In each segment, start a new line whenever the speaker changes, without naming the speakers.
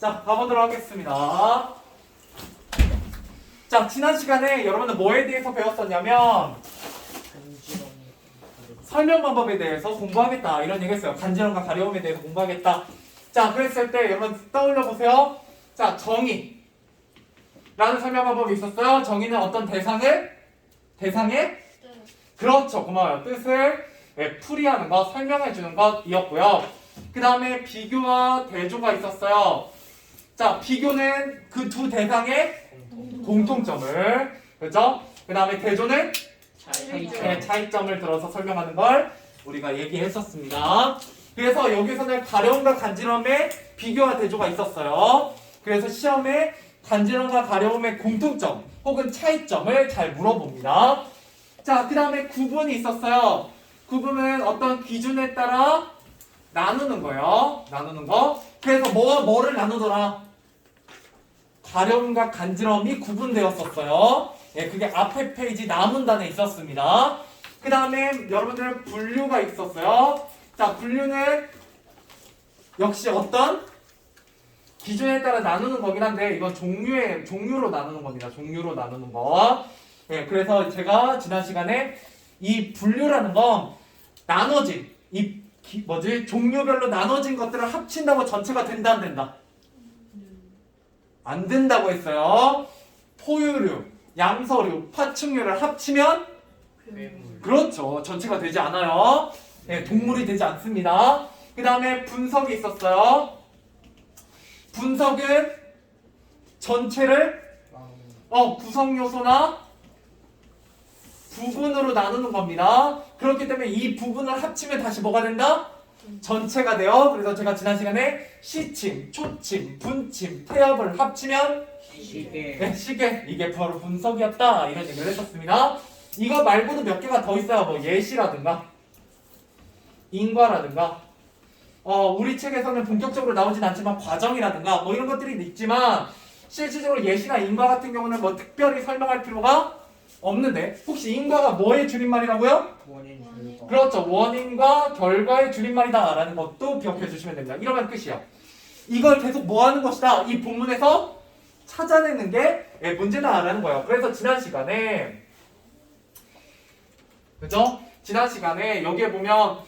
자, 가보도록 하겠습니다. 자, 지난 시간에 여러분들 뭐에 대해서 배웠었냐면 설명 방법에 대해서 공부하겠다 이런 얘기 했어요. 간지럼과 가려움에 대해서 공부하겠다. 자, 그랬을 때 여러분 떠올려 보세요. 자, 정의 라는 설명 방법이 있었어요. 정의는 어떤 대상의 그렇죠, 고마워요. 뜻을 풀이하는 것, 설명해 주는 것이었고요. 그 다음에 비교와 대조가 있었어요. 자, 비교는 그 두 대상의 공통점을, 그죠? 그 다음에 대조는 차이점을 들어서 설명하는 걸 우리가 얘기했었습니다. 그래서 여기서는 가려움과 간지럼의 비교와 대조가 있었어요. 그래서 시험에 간지럼과 가려움의 공통점 혹은 차이점을 잘 물어봅니다. 자, 그 다음에 구분이 있었어요. 구분은 어떤 기준에 따라 나누는 거예요. 나누는 거. 그래서 뭐와 뭐를 나누더라? 가려움과 간지럼이 구분되었었어요. 예, 그게 앞에 페이지 남은단에 있었습니다. 그 다음에 여러분들 분류가 있었어요. 자, 분류는 역시 어떤 기준에 따라 나누는 거긴 한데 이건 종류로 나누는 겁니다. 종류로 나누는 거. 예, 그래서 제가 지난 시간에 이 분류라는 건 나눠진 종류별로 나눠진 것들을 합친다고 전체가 된다 안 된다? 안 된다고 했어요. 포유류, 양서류, 파충류를 합치면 그렇죠. 전체가 되지 않아요. 예, 동물이 되지 않습니다. 그 다음에 분석이 있었어요. 분석은 전체를 구성 요소나 부분으로 나누는 겁니다. 그렇기 때문에 이 부분을 합치면 다시 뭐가 된다? 전체가 돼요. 그래서 제가 지난 시간에 시침, 초침, 분침, 태엽을 합치면 시계. 네, 시계. 이게 바로 분석이었다. 이런 얘기를 했었습니다. 이거 말고도 몇 개가 더 있어요. 뭐 예시라든가 인과라든가 우리 책에서는 본격적으로 나오진 않지만 과정이라든가 뭐 이런 것들이 있지만 실질적으로 예시나 인과 같은 경우는 뭐 특별히 설명할 필요가 없는데 혹시 인과가 뭐의 줄임말이라고요?
원인 결과.
그렇죠. 원인과 결과의 줄임말이다 라는 것도 기억해 주시면 됩니다. 이러면 끝이야. 이걸 계속 뭐 하는 것이다. 이 본문에서 찾아내는 게 문제다 라는 거예요. 그래서 지난 시간에 그죠? 지난 시간에 여기에 보면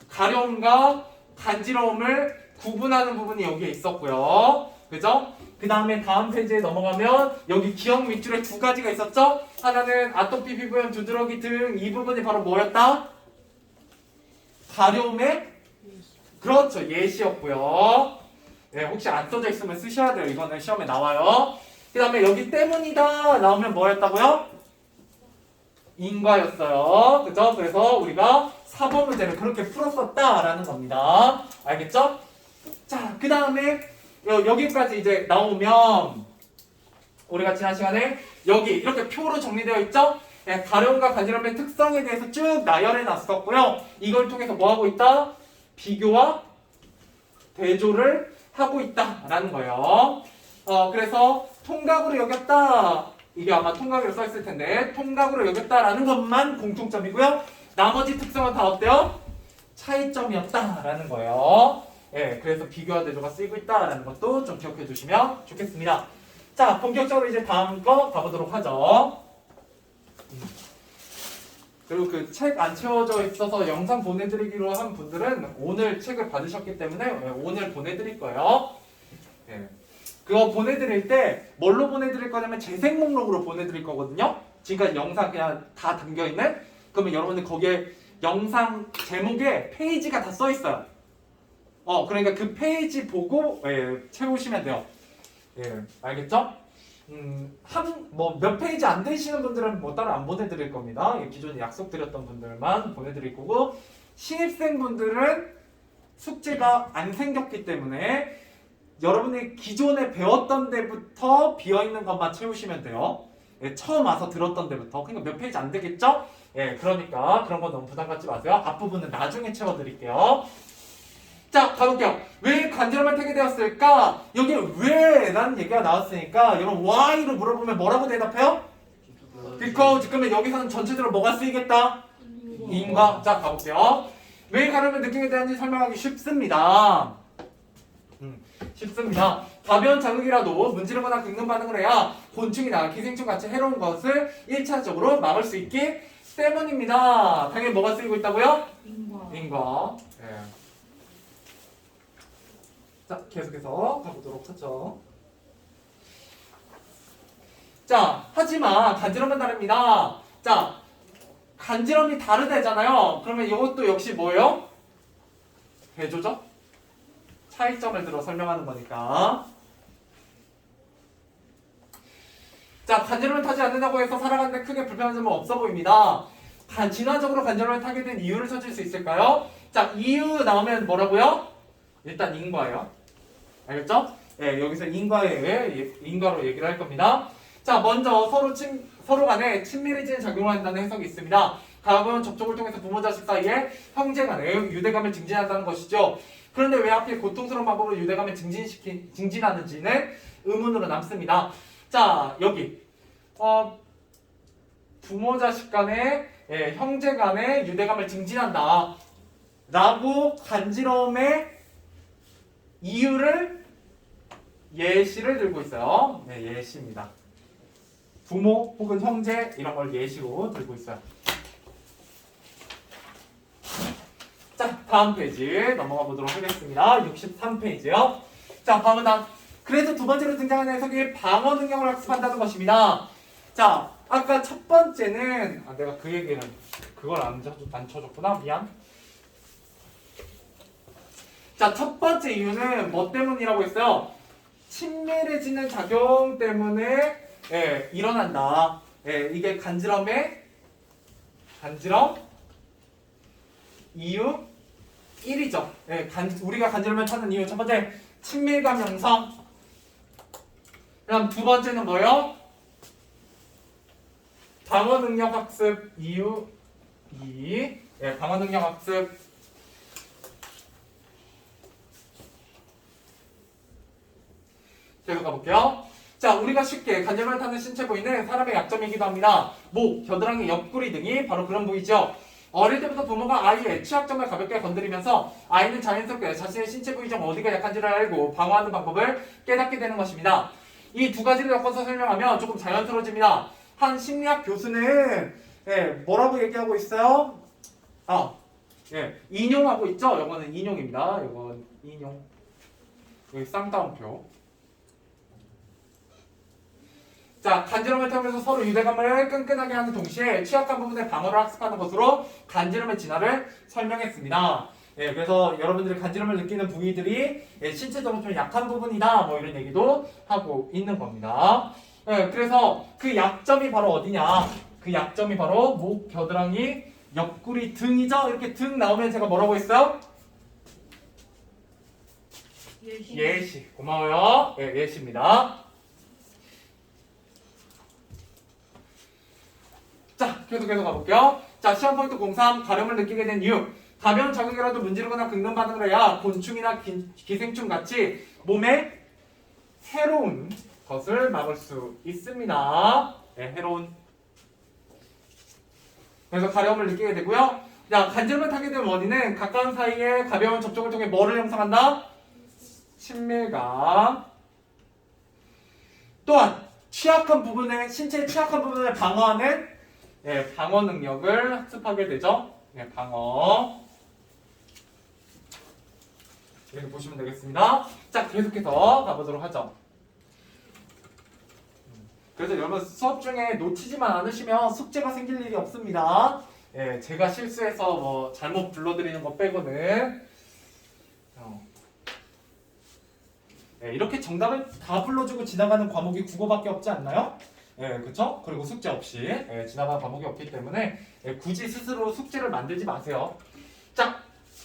가려움과 간지러움을 구분하는 부분이 여기에 있었고요. 그죠? 그 다음에 다음 페이지에 넘어가면 여기 기억 밑줄에 두 가지가 있었죠? 하나는 아토피 피부염, 두드러기 등 이 부분이 바로 뭐였다? 가려움의 그렇죠. 예시였고요. 네, 혹시 안 써져 있으면 쓰셔야 돼요. 이거는 시험에 나와요. 그 다음에 여기 때문이다 나오면 뭐였다고요? 인과였어요. 그죠? 그래서 우리가 4번 문제를 그렇게 풀었었다라는 겁니다. 알겠죠? 자, 그 다음에 여기까지 이제 나오면 우리가 지난 시간에 여기 이렇게 표로 정리되어 있죠? 네, 가려움과 간지럼의 특성에 대해서 쭉 나열해 놨었고요. 이걸 통해서 뭐 하고 있다? 비교와 대조를 하고 있다라는 거예요. 그래서 통각으로 여겼다. 이게 아마 통각으로 써있을 텐데 통각으로 여겼다라는 것만 공통점이고요. 나머지 특성은 다 어때요? 차이점이었다라는 거예요. 예, 그래서 비교와 대조가 쓰이고 있다라는 것도 좀 기억해 두시면 좋겠습니다. 자, 본격적으로 이제 다음 거 가보도록 하죠. 그리고 그 책 안 채워져 있어서 영상 보내드리기로 한 분들은 오늘 책을 받으셨기 때문에 오늘 보내드릴 거예요. 예. 그거 보내드릴 때 뭘로 보내드릴 거냐면 재생 목록으로 보내드릴 거거든요. 지금까지 영상 그냥 다 담겨있는 그러면 여러분들 거기에 영상 제목에 페이지가 다 써있어요. 그러니까 그 페이지 보고 채우시면 돼요. 예, 알겠죠? 몇 페이지 안 되시는 분들은 뭐 따로 안 보내드릴 겁니다. 기존에 약속드렸던 분들만 보내드릴 거고 신입생 분들은 숙제가 안 생겼기 때문에 여러분이 기존에 배웠던 데부터 비어있는 것만 채우시면 돼요. 예, 처음 와서 들었던 데부터. 그러니까 몇 페이지 안 되겠죠? 예, 그러니까 그런 거 너무 부담 갖지 마세요. 앞부분은 나중에 채워드릴게요. 자, 가볼게요. 왜 간지럼을 타게 되었을까? 여기 왜? 라는 얘기가 나왔으니까 여러분 why로 물어보면 뭐라고 대답해요? because. 그러면 여기서는 전체적으로 뭐가 쓰이겠다? 인과. 자, 가볼게요. 왜 가려움을 느끼게 되는지 설명하기 쉽습니다. 쉽습니다. 가벼운 자극이라도 문지르거나 긁는 반응을 해야 곤충이나 기생충 같이 해로운 것을 1차적으로 막을 수 있기 때문입니다. 당연히 뭐가 쓰이고 있다고요? 인과. 예. 자, 계속해서 가보도록 하죠. 자, 하지만 간지럼은 다릅니다. 자, 간지럼이 다르다잖아요. 그러면 이것도 역시 뭐예요? 대조죠? 차이점을 들어 설명하는 거니까. 자, 간지럼을 타지 않는다고 해서 살아가는데 크게 불편한 점은 없어 보입니다. 진화적으로 간지럼을 타게 된 이유를 찾을 수 있을까요? 자, 이유 나오면 뭐라고요? 일단 인과예요. 알겠죠? 네, 여기서 인과로 얘기를 할 겁니다. 자, 먼저 서로 간에 친밀해지는 작용을 한다는 해석이 있습니다. 가벼운 접촉을 통해서 부모 자식 사이에 형제 간의 유대감을 증진한다는 것이죠. 그런데 왜 하필 고통스러운 방법으로 유대감을 증진하는지는 의문으로 남습니다. 자, 여기 부모 자식 간의 형제 간의 유대감을 증진한다 라고 간지럼의 이유를 예시를 들고 있어요. 네, 예시입니다. 부모 혹은 형제 이런 걸 예시로 들고 있어요. 자, 다음 페이지 넘어가 보도록 하겠습니다. 63페이지요. 자, 다음은 그래서 두 번째로 등장하는 해석이 방어 능력을 학습한다는 것입니다. 자, 아까 첫 번째는 내가 그 얘기는 그걸 안 쳐줬구나. 미안. 자, 첫 번째 이유는 뭐 때문이라고 했어요? 친밀해지는 작용 때문에 일어난다. 이게 간지럼 이유 1이죠. 우리가 간지럼을 찾는 이유 첫 번째 친밀감 형성. 그다음 두 번째는 뭐요? 방어 능력 학습 이유 2. 방어 능력 학습. 계속 가볼게요. 자, 우리가 쉽게 간지럼을 타는 신체 부위는 사람의 약점이기도 합니다. 목, 겨드랑이, 옆구리 등이 바로 그런 부위죠. 어릴 때부터 부모가 아이의 취약점을 가볍게 건드리면서 아이는 자연스럽게 자신의 신체 부위 중 어디가 약한지를 알고 방어하는 방법을 깨닫게 되는 것입니다. 이 두 가지를 엮어서 설명하면 조금 자연스러워집니다. 한 심리학 교수는 뭐라고 얘기하고 있어요? 인용하고 있죠? 이거는 인용입니다. 이건 인용. 여기 쌍따옴표. 자, 간지럼을 타면서 서로 유대감을 끈끈하게 하는 동시에 취약한 부분의 방어를 학습하는 것으로 간지럼의 진화를 설명했습니다. 그래서 여러분들이 간지럼을 느끼는 부위들이 신체적으로 좀 약한 부분이다 뭐 이런 얘기도 하고 있는 겁니다. 그래서 그 약점이 바로 어디냐? 그 약점이 바로 목, 겨드랑이, 옆구리 등이죠? 이렇게 등 나오면 제가 뭐라고 했어요? 예시. 고마워요. 예시입니다. 자, 계속해서 가볼게요. 자, 시험 포인트 03. 가려움을 느끼게 된 이유. 가벼운 자극이라도 문지르거나 긁는 반응을 해야 곤충이나 기생충 같이 몸에 해로운 것을 막을 수 있습니다. 해로운. 그래서 가려움을 느끼게 되고요. 자, 간지럼을 타게 된 원인은 가까운 사이에 가벼운 접촉을 통해 뭐를 형성한다? 친밀감. 또한 취약한 부분에 신체의 취약한 부분을 방어하는 방어 능력을 학습하게 되죠. 방어. 이렇게 보시면 되겠습니다. 자, 계속해서 가보도록 하죠. 그래서 여러분 수업 중에 놓치지만 않으시면 숙제가 생길 일이 없습니다. 제가 실수해서 뭐 잘못 불러드리는 거 빼고는 이렇게 정답을 다 불러주고 지나가는 과목이 국어밖에 없지 않나요? 그렇죠? 그리고 숙제 없이 지나가는 과목이 없기 때문에 굳이 스스로 숙제를 만들지 마세요. 자,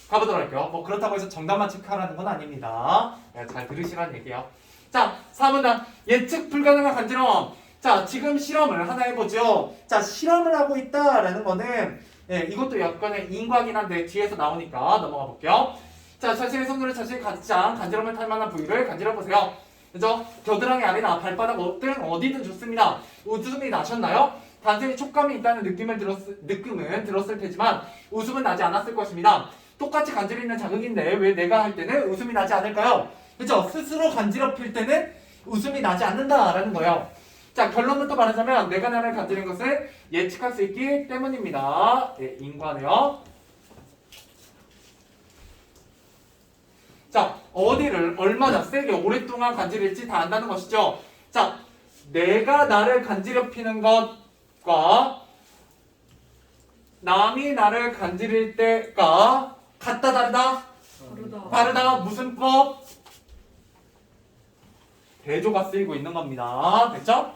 가보도록 할게요. 뭐 그렇다고 해서 정답만 체크하라는 건 아닙니다. 잘 들으시라는 얘기요. 자, 4문단 예측 불가능한 간지럼. 자, 지금 실험을 하나 해보죠. 자, 실험을 하고 있다라는 거는 이것도 약간의 인과긴 한데 뒤에서 나오니까 넘어가 볼게요. 자, 자신의 손으로 자신이 가장 간지럼을 탈 만한 부위를 간지러 보세요. 그죠? 겨드랑이 아래나 발바닥 등 어디든 좋습니다. 웃음이 나셨나요? 단순히 촉감이 있다는 느낌은 들었을 테지만 웃음은 나지 않았을 것입니다. 똑같이 간지러 있는 자극인데 왜 내가 할 때는 웃음이 나지 않을까요? 그죠? 스스로 간지럽힐 때는 웃음이 나지 않는다라는 거예요. 자, 결론부터 말하자면 내가 나를 간지른 것을 예측할 수 있기 때문입니다. 예, 인과네요. 자, 어디를 얼마나 세게 오랫동안 간지릴지 다 안다는 것이죠. 자, 내가 나를 간지럽히는 것과 남이 나를 간지릴 때가 같다 다르다? 다르다. 무슨 법? 대조가 쓰이고 있는 겁니다. 됐죠?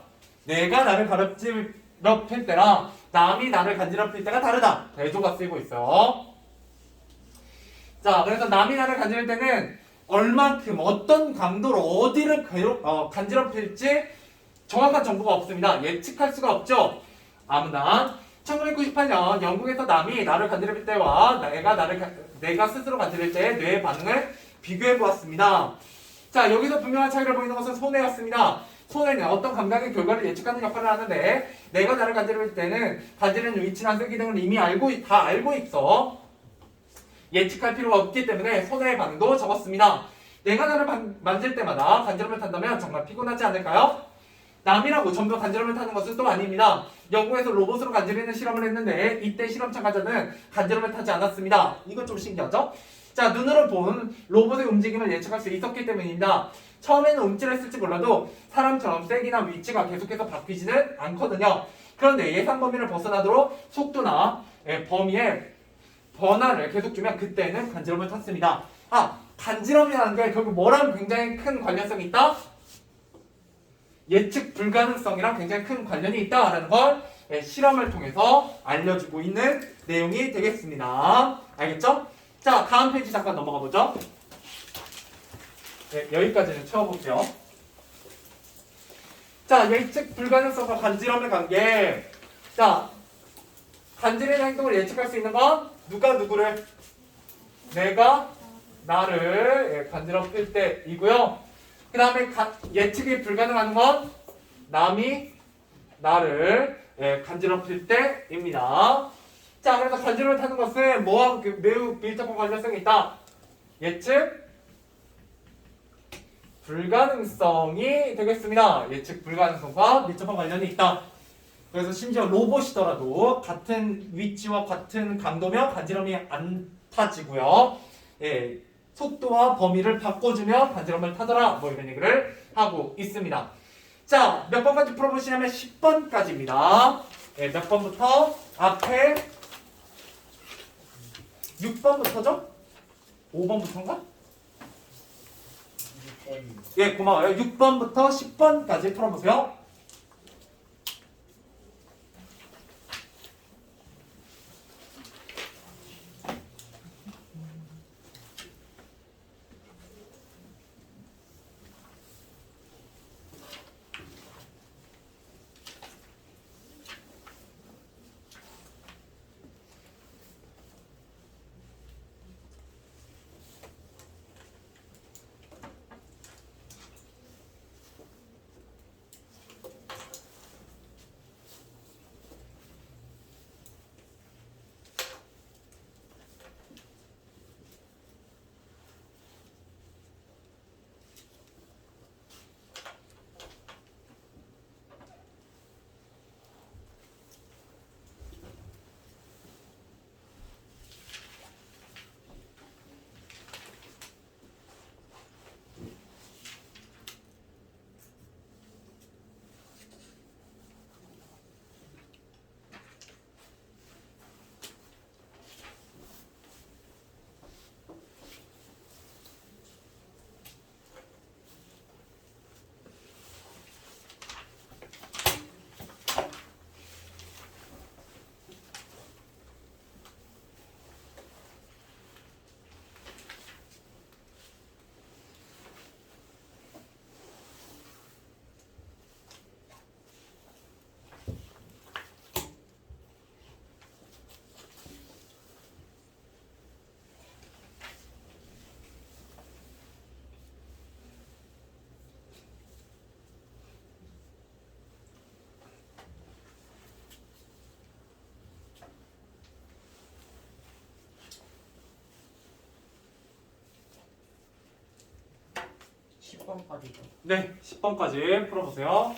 내가 나를 간지럽힐 때랑 남이 나를 간지럽힐 때가 다르다. 대조가 쓰이고 있어요. 자, 그래서 남이 나를 간지릴 때는 얼만큼 어떤 강도로 어디를 간지럽힐지 정확한 정보가 없습니다. 예측할 수가 없죠. 아무나 1998년 영국에서 남이 나를 간지럽힐 때와 내가 스스로 간지릴 때의 뇌의 반응을 비교해 보았습니다. 자, 여기서 분명한 차이를 보이는 것은 손해였습니다. 손해는 어떤 감각의 결과를 예측하는 역할을 하는데 내가 나를 간지릴 때는 간지르는 위치나 세기 등을 이미 다 알고 있어 예측할 필요가 없기 때문에 손해의 반응도 적었습니다. 내가 나를 만질 때마다 간지럼을 탄다면 정말 피곤하지 않을까요? 남이라고 전부 간지럼을 타는 것은 또 아닙니다. 영국에서 로봇으로 간지리는 실험을 했는데 이때 실험 참가자는 간지럼을 타지 않았습니다. 이거 좀 신기하죠? 자, 눈으로 본 로봇의 움직임을 예측할 수 있었기 때문입니다. 처음에는 움찔했을지 몰라도 사람처럼 세기나 위치가 계속해서 바뀌지는 않거든요. 그런데 예상 범위를 벗어나도록 속도나 범위의 변화를 계속 주면 그때는 간지럼을 탔습니다. 아, 간지럼이라는 게 결국 뭐랑 굉장히 큰 관련성이 있다? 예측 불가능성이랑 굉장히 큰 관련이 있다라는 걸 실험을 통해서 알려주고 있는 내용이 되겠습니다. 알겠죠? 자, 다음 페이지 잠깐 넘어가 보죠. 네, 여기까지는 채워볼게요. 자, 예측 불가능성과 간지럼의 관계. 자, 간지리는 행동을 예측할 수 있는 건 누가 누구를? 내가 나를 간지럽힐 때이고요. 그 다음에 예측이 불가능한 건 남이 나를 간지럽힐 때입니다. 자, 그래서 간지럼을 타는 것은 뭐와 매우 밀접한 관련성이 있다? 예측 불가능성이 되겠습니다. 예측 불가능성과 밀접한 관련이 있다. 그래서 심지어 로봇이더라도 같은 위치와 같은 강도면 간지럼이 안 타지고요. 예, 속도와 범위를 바꿔주면 간지럼을 타더라. 뭐 이런 얘기를 하고 있습니다. 자, 몇 번까지 풀어보시냐면 10번까지입니다. 예, 몇 번부터? 앞에 6번부터죠? 5번부터인가? 예, 고마워요. 6번부터 10번까지 풀어보세요.
10번까지죠.
네, 10번까지 풀어보세요.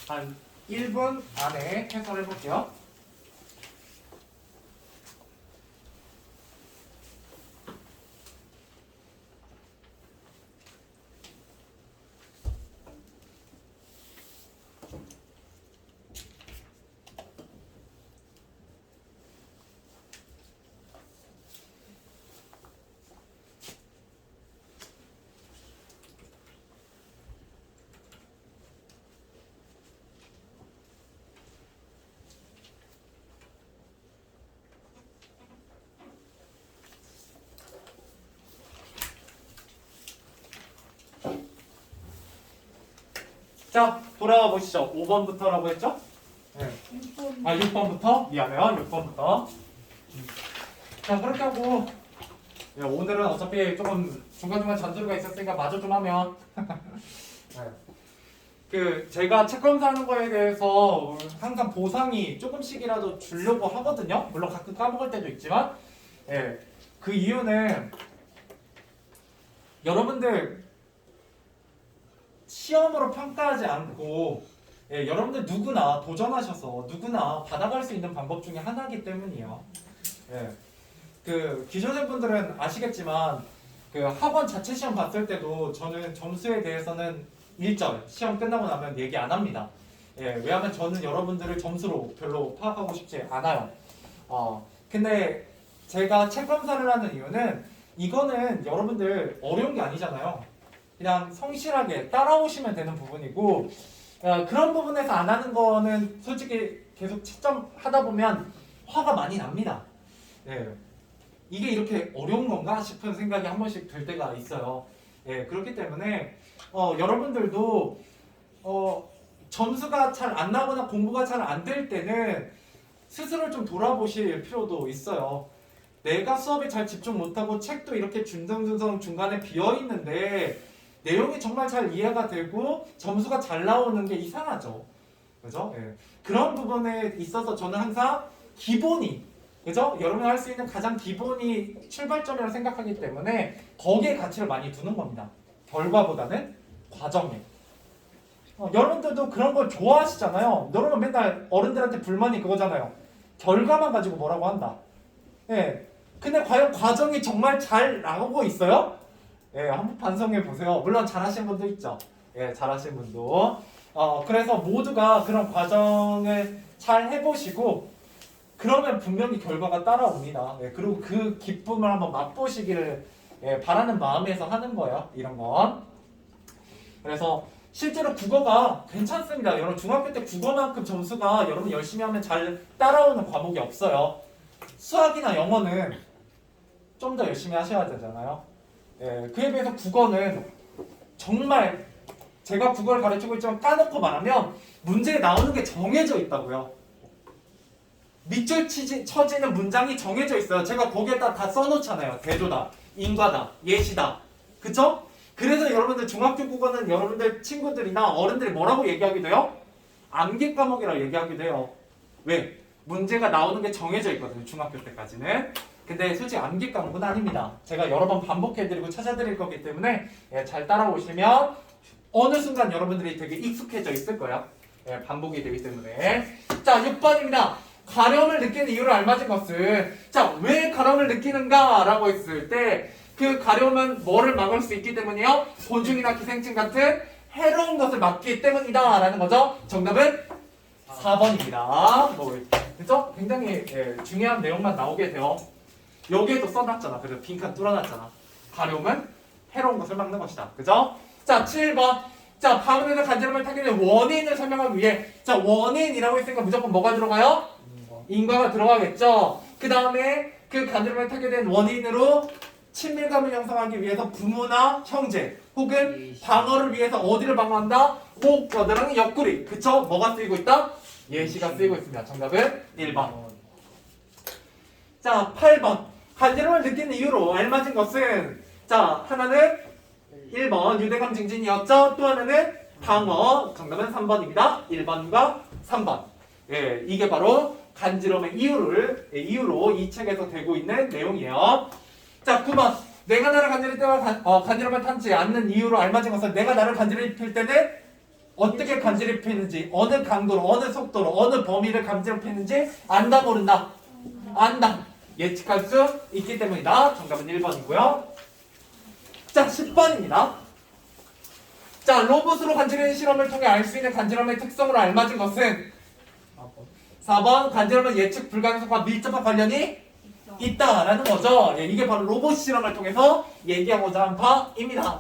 한 1분 안에 해설해 볼게요. 자, 돌아와 보시죠. 5번부터라고 했죠? 네.
6번.
아, 6번부터? 미안해요. 6번부터. 자, 그렇게 하고 야, 오늘은 어차피 조금 중간중간 전주가 있었으니까 마저 좀 하면 네. 그 제가 책 검사하는 거에 대해서 항상 보상이 조금씩이라도 주려고 하거든요. 물론 가끔 까먹을 때도 있지만 예. 그 이유는 여러분들 시험으로 평가하지 않고 예, 여러분들 누구나 도전하셔서 누구나 받아갈 수 있는 방법 중에 하나이기 때문이에요. 예. 그 기존생분들은 아시겠지만 그 학원 자체 시험 봤을 때도 저는 점수에 대해서는 1절 시험 끝나고 나면 얘기 안 합니다. 예, 왜냐하면 저는 여러분들을 점수로 별로 파악하고 싶지 않아요. 근데 제가 책 검사를 하는 이유는 이거는 여러분들 어려운 게 아니잖아요. 그냥 성실하게 따라오시면 되는 부분이고 그런 부분에서 안 하는 거는 솔직히 계속 채점하다 보면 화가 많이 납니다. 예. 이게 이렇게 어려운 건가 싶은 생각이 한 번씩 들 때가 있어요. 예, 그렇기 때문에 여러분들도 점수가 잘 안 나거나 공부가 잘 안 될 때는 스스로 좀 돌아보실 필요도 있어요. 내가 수업에 잘 집중 못하고 책도 이렇게 준성준성 중간에 비어 있는데 내용이 정말 잘 이해가 되고 점수가 잘 나오는 게 이상하죠. 그죠? 예. 그런 부분에 있어서 저는 항상 기본이 그죠? 여러분이 할 수 있는 가장 기본이 출발점이라고 생각하기 때문에 거기에 가치를 많이 두는 겁니다. 결과보다는 과정에. 여러분들도 그런 걸 좋아하시잖아요. 여러분 맨날 어른들한테 불만이 그거잖아요. 결과만 가지고 뭐라고 한다. 예. 근데 과연 과정이 정말 잘 나오고 있어요? 예, 한번 반성해 보세요. 물론 잘하시는 분도 있죠. 예, 잘하시는 분도. 그래서 모두가 그런 과정을 잘 해보시고 그러면 분명히 결과가 따라옵니다. 예, 그리고 그 기쁨을 한번 맛보시기를 바라는 마음에서 하는 거예요. 이런 건. 그래서 실제로 국어가 괜찮습니다. 여러분 중학교 때 국어만큼 점수가 여러분 열심히 하면 잘 따라오는 과목이 없어요. 수학이나 영어는 좀 더 열심히 하셔야 되잖아요. 예, 그에 비해서 국어는 정말 제가 국어를 가르치고 있지만 까놓고 말하면 문제에 나오는 게 정해져 있다고요. 밑줄 쳐지는 문장이 정해져 있어요. 제가 거기에다 다 써놓잖아요. 대조다, 인과다, 예시다. 그쵸? 그래서 여러분들 중학교 국어는 여러분들 친구들이나 어른들이 뭐라고 얘기하기도 해요? 암기 과목이라고 얘기하기도 해요. 왜? 문제가 나오는 게 정해져 있거든요. 중학교 때까지는. 근데 솔직히 암기 과목은 아닙니다. 제가 여러 번 반복해드리고 찾아드릴 거기 때문에 잘 따라오시면 어느 순간 여러분들이 되게 익숙해져 있을 거예요. 반복이 되기 때문에. 자, 6번입니다. 가려움을 느끼는 이유를 알맞은 것은 자, 왜 가려움을 느끼는가? 라고 했을 때 그 가려움은 뭐를 막을 수 있기 때문이요? 곤충이나 기생충 같은 해로운 것을 막기 때문이다 라는 거죠. 정답은 4번입니다. 그죠? 굉장히 중요한 내용만 나오게 돼요. 여기에도 써놨잖아. 그래서 빈칸 뚫어놨잖아. 가려움은 해로운 것을 막는 것이다. 그죠? 자, 7번. 자, 방울에서 간지럼을 타게 된 원인을 설명하기 위해 자, 원인이라고 했으니까 무조건 뭐가 들어가요? 인과가 들어가겠죠. 그 다음에 그 간지럼을 타게 된 원인으로 친밀감을 형성하기 위해서 부모나 형제 혹은 방어를 위해서 어디를 방어한다? 목, 겨드랑이, 옆구리. 그쵸? 뭐가 쓰이고 있다? 예시가 쓰이고 있습니다. 정답은 1번. 자, 8번. 간지럼을 느끼는 이유로 알맞은 것은 자, 하나는 1번 유대감 증진이었죠. 또 하나는 방어. 정답은 3번입니다. 1번과 3번. 예, 이게 바로 간지럼의 이유로 이 책에서 되고 있는 내용이에요. 자, 9번. 내가 나를 간지릴 때와 간지럼을 타지 않는 이유로 알맞은 것은 내가 나를 간지럽힐 때는 어떻게 간지럽히는지, 어느 강도로, 어느 속도로, 어느 범위를 간지럽히는지 안다 모른다? 안다. 예측할 수 있기 때문이다. 정답은 1번이고요. 자, 10번입니다. 자, 로봇으로 간지르는 실험을 통해 알 수 있는 간지럼의 특성으로 알맞은 것은 4번 간지럼은 예측 불가능성과 밀접한 관련이 있다라는 거죠. 예, 이게 바로 로봇 실험을 통해서 얘기하고자 한 바입니다.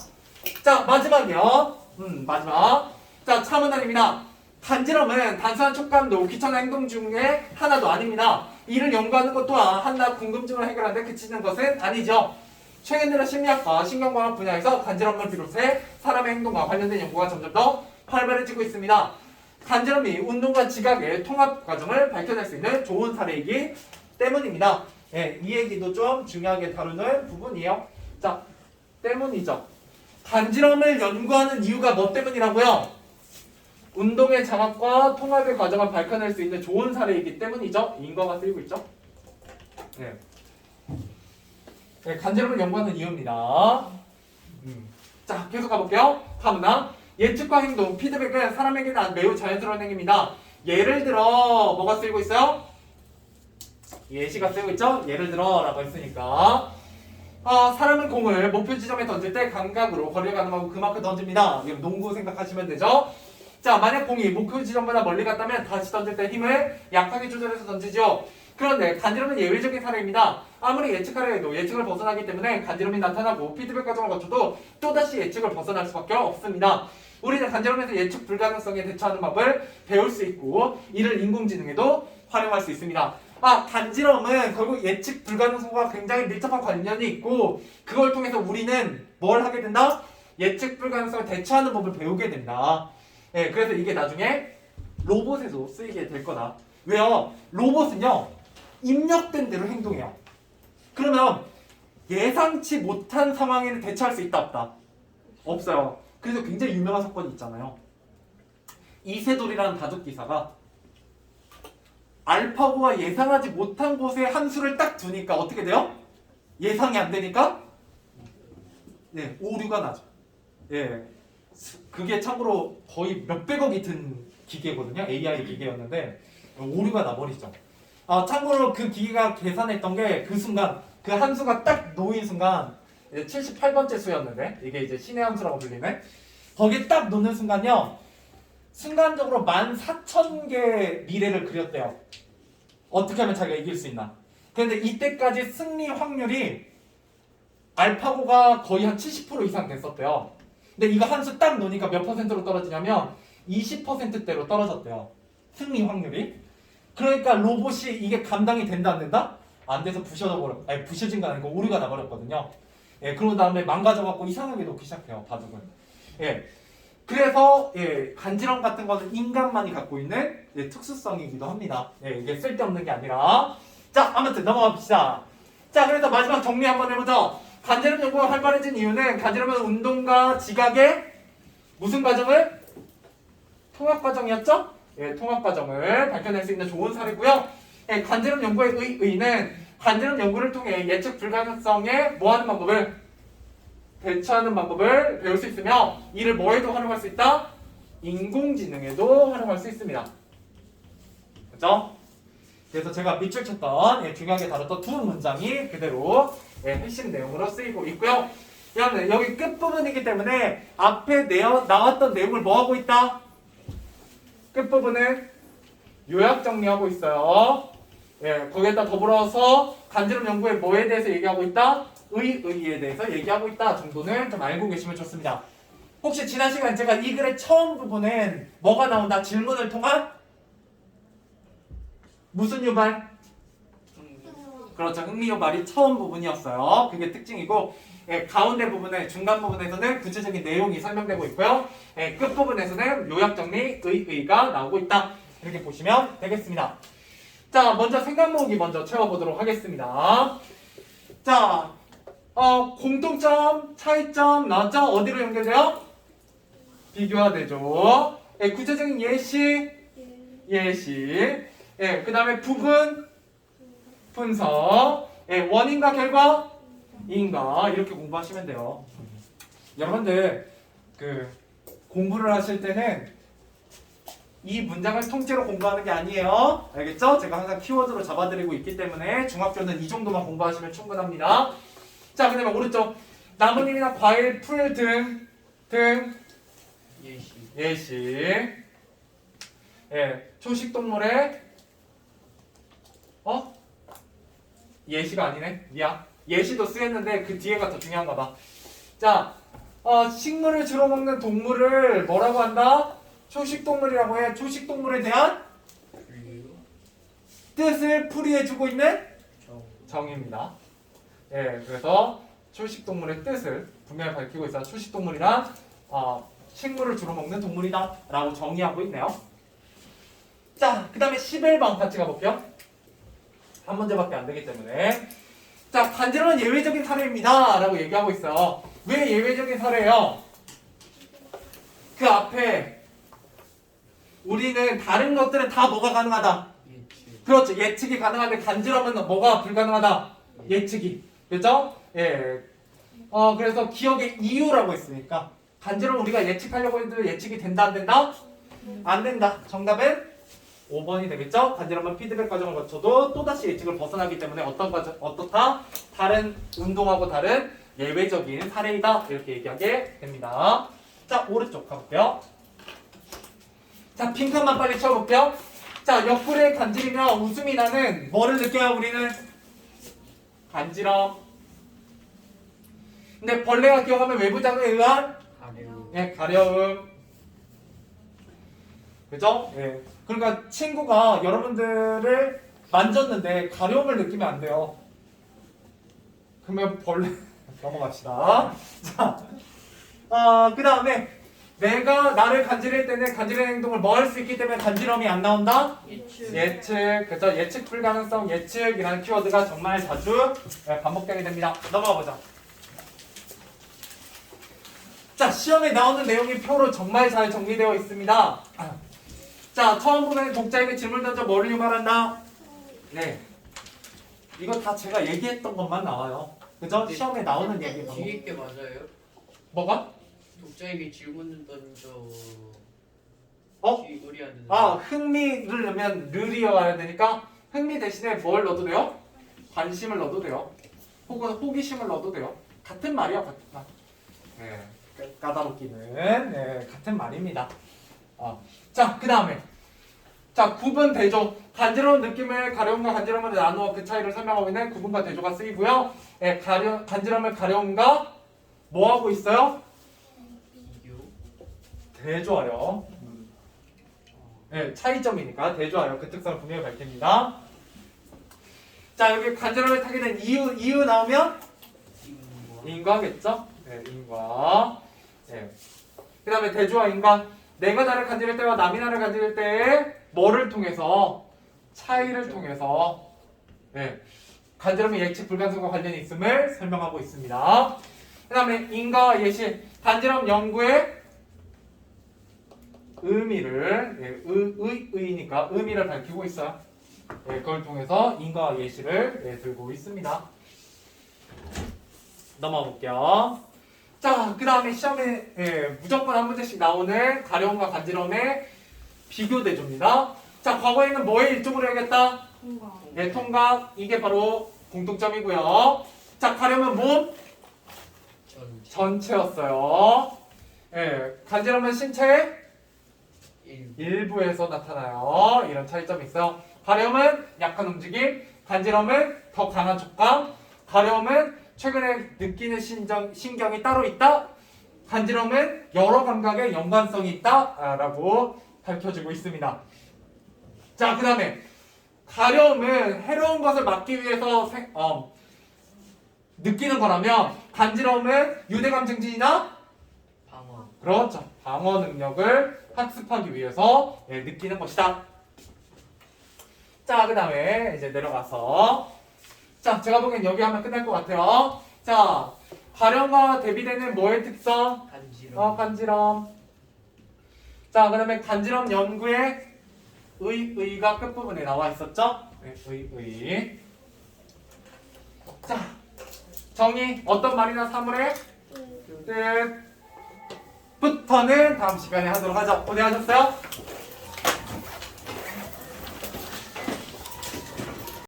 자, 마지막이요. 마지막. 자, 차문단입니다. 간지럼은 단순한 촉감도 귀찮은 행동 중에 하나도 아닙니다. 이를 연구하는 것 또한 한낱 궁금증을 해결하는 데 그치는 것은 아니죠. 최근 들어 심리학과 신경과학 분야에서 간지럼을 비롯해 사람의 행동과 관련된 연구가 점점 더 활발해지고 있습니다. 간지럼이 운동과 지각의 통합 과정을 밝혀낼 수 있는 좋은 사례이기 때문입니다. 예, 이 얘기도 좀 중요하게 다루는 부분이에요. 자, 때문이죠. 간지럼을 연구하는 이유가 뭐 때문이라고요? 운동의 장악과 통합의 과정을 밝혀낼 수 있는 좋은 사례이기 때문이죠. 인거가 쓰이고 있죠. 네. 네, 간지럼을 연구하는 이유입니다. 자, 계속 가볼게요. 다음은 예측과 행동, 피드백은 사람에게는 매우 자연스러운 행위입니다. 예를 들어 뭐가 쓰이고 있어요? 예시가 쓰이고 있죠? 예를 들어 라고 했으니까 사람은 공을 목표 지점에 던질 때 감각으로 거리를 가늠하고 그만큼 던집니다. 농구 생각하시면 되죠? 자, 만약 공이 목표 지점보다 멀리 갔다면 다시 던질 때 힘을 약하게 조절해서 던지죠. 그런데 간지럼은 예외적인 사례입니다. 아무리 예측하려 해도 예측을 벗어나기 때문에 간지럼이 나타나고 피드백 과정을 거쳐도 또다시 예측을 벗어날 수밖에 없습니다. 우리는 간지럼에서 예측 불가능성에 대처하는 법을 배울 수 있고 이를 인공지능에도 활용할 수 있습니다. 간지럼은 결국 예측 불가능성과 굉장히 밀접한 관련이 있고 그걸 통해서 우리는 뭘 하게 된다? 예측 불가능성을 대처하는 법을 배우게 된다. 네, 그래서 이게 나중에 로봇에도 쓰이게 될 거다. 왜요? 로봇은요 입력된 대로 행동해요. 그러면 예상치 못한 상황에는 대처할 수 있다 없다? 없어요. 그래서 굉장히 유명한 사건이 있잖아요. 이세돌이라는 바둑기사가 알파고가 예상하지 못한 곳에 한 수를 딱 두니까 어떻게 돼요? 예상이 안 되니까 네, 오류가 나죠. 예, 그게 참고로 거의 몇백억이 든 기계거든요. AI 기계였는데 오류가 나버리죠. 참고로 그 기계가 계산했던 게 그 순간 그 한 수가 딱 놓인 순간 78번째 수였는데 이게 이제 신의 한 수라고 불리네. 거기에 딱 놓는 순간요. 순간적으로 14,000개 미래를 그렸대요. 어떻게 하면 자기가 이길 수 있나. 그런데 이때까지 승리 확률이 알파고가 거의 한 70% 이상 됐었대요. 근데 이거 한 수 딱 놓으니까 몇 퍼센트로 떨어지냐면 20%대로 떨어졌대요. 승리 확률이. 그러니까 로봇이 이게 감당이 된다 안 된다? 안 돼서 부셔진 거 아니고 오류가 나버렸거든요. 예, 그런 다음에 망가져갖고 이상하게 놓기 시작해요, 바둑은. 예. 그래서 간지럼 같은 거는 인간만이 갖고 있는 특수성이기도 합니다. 이게 쓸데없는 게 아니라. 자, 아무튼 넘어가 봅시다. 자, 그래서 마지막 정리 한번 해보죠. 간지럼 연구가 활발해진 이유는 간지럼은 운동과 지각의 무슨 과정을? 통합 과정이었죠? 예, 통합 과정을 밝혀낼 수 있는 좋은 사례고요. 간지럼 연구의 의의는 간지럼 연구를 통해 예측 불가능성에 뭐하는 방법을? 대처하는 방법을 배울 수 있으며 이를 뭐에도 활용할 수 있다? 인공지능에도 활용할 수 있습니다. 그렇죠? 그래서 제가 밑줄 쳤던 중요하게 다뤘던 두 문장이 그대로 핵심 내용으로 쓰이고 있고요. 여러분 여기 끝부분이기 때문에 앞에 나왔던 내용을 뭐하고 있다? 끝부분은 요약 정리하고 있어요. 거기에다 더불어서 간지럼 연구의 뭐에 대해서 얘기하고 있다? 의의에 대해서 얘기하고 있다 정도는 좀 알고 계시면 좋습니다. 혹시 지난 시간 제가 이 글의 처음 부분엔 뭐가 나온다? 질문을 통한? 무슨 유발? 그렇죠. 흥미 유발이 처음 부분이었어요. 그게 특징이고 가운데 부분에 중간 부분에서는 구체적인 내용이 설명되고 있고요. 끝 부분에서는 요약 정리 의의가 나오고 있다. 이렇게 보시면 되겠습니다. 자, 먼저 생각 모으기 먼저 채워보도록 하겠습니다. 자, 공통점, 차이점 나왔죠? 어디로 연결돼요? 비교화되죠. 구체적인 예시. 그 다음에 부분, 분석. 원인과 결과, 인가 이렇게 공부하시면 돼요. 여러분들 그 공부를 하실 때는 이 문장을 통째로 공부하는 게 아니에요. 알겠죠? 제가 항상 키워드로 잡아드리고 있기 때문에 중학교는 이 정도만 공부하시면 충분합니다. 자, 그 다음에 오른쪽 나뭇잎이나 과일, 풀 등 예시. 예, 초식동물의 예시가 아니네. 미안. 예시도 쓰였는데 그 뒤에가 더 중요한가 봐. 자, 식물을 주로 먹는 동물을 뭐라고 한다? 초식동물이라고 해. 초식동물에 대한 뜻을 풀이해주고 있는 정의입니다. 예, 그래서 초식동물의 뜻을 분명히 밝히고 있어요. 초식동물이란 식물을 주로 먹는 동물이다 라고 정의하고 있네요. 자, 그 다음에 11번 같이 가볼게요. 한 문제밖에 안 되기 때문에. 자, 간지러운 예외적인 사례입니다 라고 얘기하고 있어요. 왜 예외적인 사례예요? 그 앞에 우리는 다른 것들은 다 뭐가 가능하다? 그렇죠. 예측이 가능한데 간지러움은 뭐가 불가능하다? 예측이. 그죠? 예. 그래서 기억의 이유라고 했으니까 간지러움 우리가 예측하려고 해도 예측이 된다 안 된다? 안 된다. 정답은 5번이 되겠죠? 간지러움은 피드백 과정을 거쳐도 또다시 예측을 벗어나기 때문에 어떻다? 다른 운동하고 다른 예외적인 사례이다. 이렇게 얘기하게 됩니다. 자, 오른쪽 가볼게요. 자, 빈칸만 빨리 채워볼게요. 자, 옆구리에 간지리면 웃음이 나는 뭐를 느껴요, 우리는? 간지럼. 근데 벌레가 기어가면 외부 자극에 의한? 예, 가려움. 그죠? 예. 그러니까 친구가 여러분들을 만졌는데 가려움을 느끼면 안 돼요. 그러면 벌레 넘어갑시다. 자, 그 다음에 내가 나를 간지릴 때는 간지리는 행동을 뭐 할 수 있기 때문에 간지럼이 안 나온다? 예측. 그죠? 예측 불가능성, 예측이라는 키워드가 정말 자주 반복되게 됩니다. 넘어가 보자. 자, 시험에 나오는 내용이 표로 정말 잘 정리되어 있습니다. 자, 처음 보면 독자에게 질문 던져 뭐를 유발한다? 네. 이거 다 제가 얘기했던 것만 나와요. 그죠? 시험에 나오는 얘기.
뒤에 게 맞아요?
뭐가?
독자에게 질문을 던져. 의리하는.
흥미를 넣으면 르리어야 되니까 흥미 대신에 뭘 넣어도 돼요? 관심을 넣어도 돼요. 혹은 호기심을 넣어도 돼요. 같은 말이야, 같은 말. 네. 까다롭기는 같은 말입니다. 자, 그 다음에 자, 구분 대조. 간지러운 느낌을 가려움과 간지러움을 나누어 그 차이를 설명하고 있는 구분과 대조가 쓰이고요. 간지러움을 가려움과 뭐 하고 있어요? 대조하여. 차이점이니까 대조하여 그 특성을 분명히 밝힙니다. 자, 여기 간지러움을 타게 된 이유 나오면 인과겠죠? 네, 인과. 그 다음에 대조와 인과. 내가 나를 간지릴 때와 남이 나를 간지릴 때에 뭐를 통해서? 차이를 통해서 간지럼의 예측 불가능성과 관련이 있음을 설명하고 있습니다. 그 다음에 인과와 예시. 간지럼 연구의 의미를 의니까 의미를 밝히고 있어요. 그걸 통해서 인과와 예시를 들고 있습니다. 넘어가 볼게요. 자, 그 다음에 시험에 무조건 한 문제씩 나오는 가려움과 간지럼의 비교 대조입니다. 자, 과거에는 뭐의 일종으로 해야겠다? 통각. 통각. 이게 바로 공통점이고요. 자, 가려움은 몸? 전체였어요. 간지럼은 신체의 일부에서 나타나요. 이런 차이점이 있어요. 가려움은 약한 움직임, 간지럼은 더 강한 촉감, 가려움은 최근에 느끼는 신경이 따로 있다. 간지럼은 여러 감각의 연관성이 있다라고 밝혀지고 있습니다. 자, 그 다음에 가려움은 해로운 것을 막기 위해서 느끼는 거라면 간지럼은 유대감 증진이나
방어.
그렇죠. 방어 능력을 학습하기 위해서 느끼는 것이다. 자, 그 다음에 이제 내려가서 자, 제가 보기엔 여기 하면 끝날 것 같아요. 자, 가려움과 대비되는 뭐의 특성?
간지럼.
간지럼. 자, 그 다음에 간지럼 연구의 의가 끝부분에 나와 있었죠? 의. 자, 정의 어떤 말이나 사물의 뜻부터는 다음 시간에 하도록 하죠. 고생하셨어요.